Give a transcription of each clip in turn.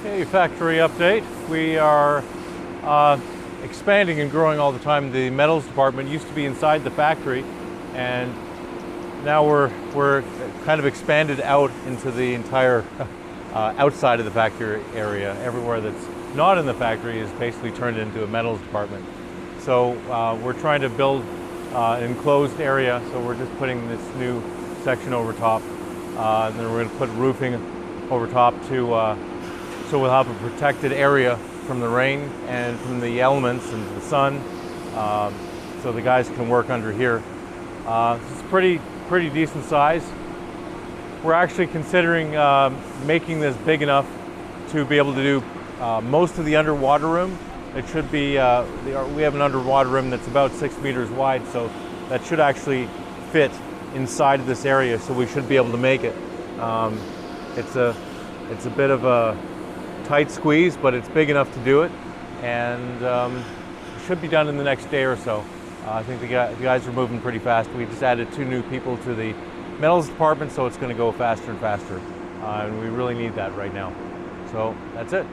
Hey, factory update. We are expanding and growing all the time. The metals department used to be inside the factory, and now we're kind of expanded out into the entire outside of the factory area. Everywhere that's not in the factory is basically turned into a metals department. So we're trying to build an enclosed area. So we're just putting this new section over top, and then we're going to put roofing over top to. So we'll have a protected area from the rain and from the elements and the sun, so the guys can work under here. It's pretty decent size. We're actually considering making this big enough to be able to do most of the underwater room. It should be, we have an underwater room that's about 6 meters wide, so that should actually fit inside of this area, so we should be able to make it. It's a bit of a tight squeeze, but it's big enough to do it, and it should be done in the next day or so. I think the guys are moving pretty fast. We just added 2 new people to the metals department, so it's going to go faster and faster, and we really need that right now. So that's it.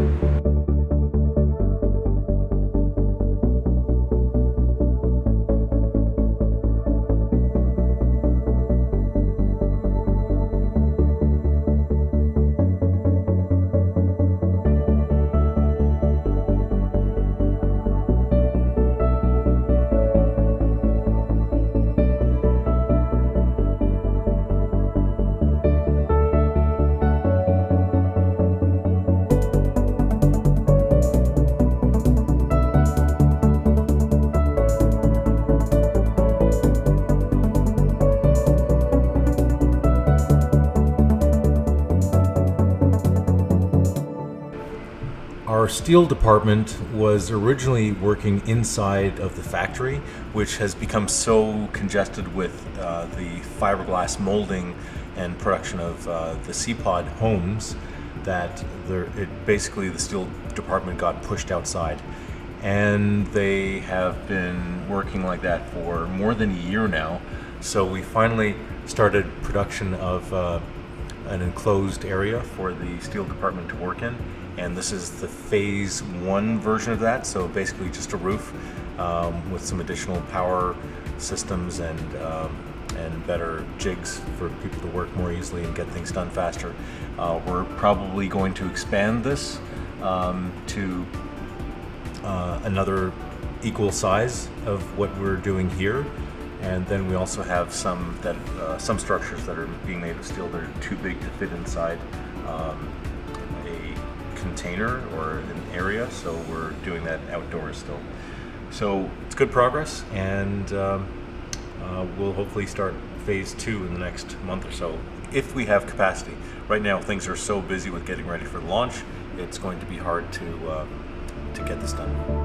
Our steel department was originally working inside of the factory, which has become so congested with the fiberglass molding and production of the C-Pod homes that basically the steel department got pushed outside. And they have been working like that for more than a year now. So we finally started production of an enclosed area for the steel department to work in. And this is the phase 1 version of that, so basically just a roof with some additional power systems and better jigs for people to work more easily and get things done faster. We're probably going to expand this to another equal size of what we're doing here, and then we also have some structures that are being made of steel that are too big to fit inside a container or an area, so we're doing that outdoors still. So it's good progress, and we'll hopefully start phase 2 in the next month or so, if we have capacity. Right now things are so busy with getting ready for the launch, it's going to be hard to get this done.